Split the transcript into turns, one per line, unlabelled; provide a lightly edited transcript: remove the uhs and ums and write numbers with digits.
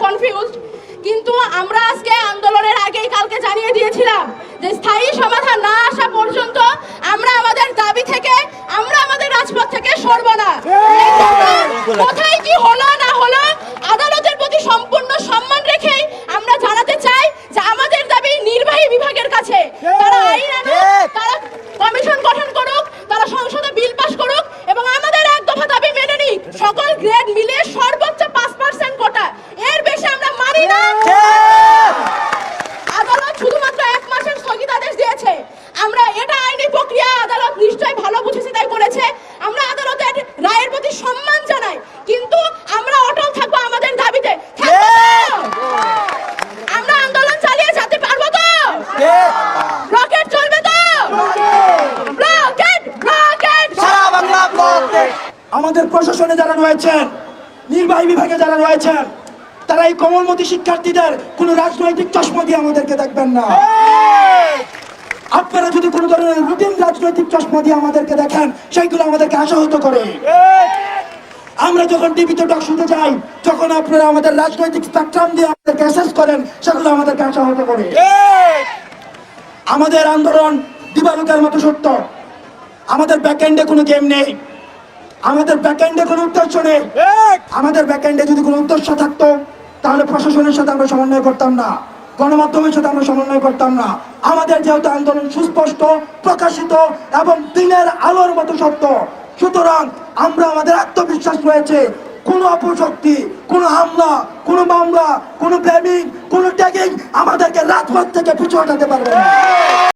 Confused. কিন্তু আমরা আজকে আন্দোলনের আগেই কালকে জানিয়ে দিয়েছিলাম যে স্থায়ী সমাধান না আসা পর্যন্ত আমরা আমাদের দাবি থেকে আমরা আমাদের রাজপথ থেকে সরব না। কোথায় কি হলো না হলো আদালতের প্রতি সম্পূর্ণ সম্মান রেখেই আমরা জানাতে চাই যে আমাদের দাবি নির্বাহী বিভাগের কাছে। তারা আইন আনুক, তারা কমিশন গঠন করুক, তারা সংসদে বিল পাস করুক এবং আমাদের এক দফা দাবি মেনে নিক। সকল গ্রেড মিলে সর্বোচ্চ 5% কোটা, এর বেশি আমরা মানি না। আদালত শুধুমাত্র 1 মাসের স্থগিতাদেশ দিয়েছে। আমরা এটা আইনি প্রক্রিয়া, আদালত নিশ্চয়ই ভালো বুঝেছে তাই করেছে। আমরা আদালতের রায়ের প্রতি সম্মান জানাই, কিন্তু আমরা অটল থাকবো আমাদের দাবিতে। আমরা আন্দোলন চালিয়ে যেতে পারবো তো? রকেট চলবে তো? রকেট রকেট
সারা বাংলা রকেট।
আমাদের প্রশাসনে যারা রয়েছেন, নির্বাহী বিভাগে যারা রয়েছেন, তারা এই কোমলমতি শিক্ষার্থীদের কোনো রাজনৈতিক চশমা দিয়ে আমাদেরকে দেখবেন না। আপনারা যদি কোনো ধরনের রুটিন রাজনৈতিক চশমা দিয়ে আমাদেরকে দেখেন, সেইগুলো আমাদেরকে আশাহত করে। আমরা যখন টিভিতে টক শুনতে যাই, যখন আপনারা আমাদের রাজনৈতিক স্পেকট্রাম দিয়ে আমাদেরকে অ্যাসেস করেন, সেগুলো আমাদেরকে আশাহত করে। আমাদের আন্দোলন দিবালোকের মতো সত্য। আমাদের ব্যাকএন্ডে কোনো গেম নেই, আমাদের ব্যাকএন্ডে কোনো উদ্দেশ্য নেই। আমাদের ব্যাকএন্ডে যদি কোনো উদ্দেশ্য থাকতো তাহলে প্রশাসনের সাথে আমরা সমন্বয় করতাম না, গণমাধ্যমের সাথে আমরা সমন্বয় করতাম না। আমাদের যেহেতু আন্দোলন সুস্পষ্ট, প্রকাশিত এবং দিনের আলোর মতো সত্য, সুতরাং আমরা আমাদের আত্মবিশ্বাস রয়েছে কোনো অপশক্তি, কোনো হামলা, কোনো মামলা, কোনো ব্লেমিং, কোনো ট্যাগিং আমাদেরকে রাজপথ থেকে পিছু হটাতে পারবে না।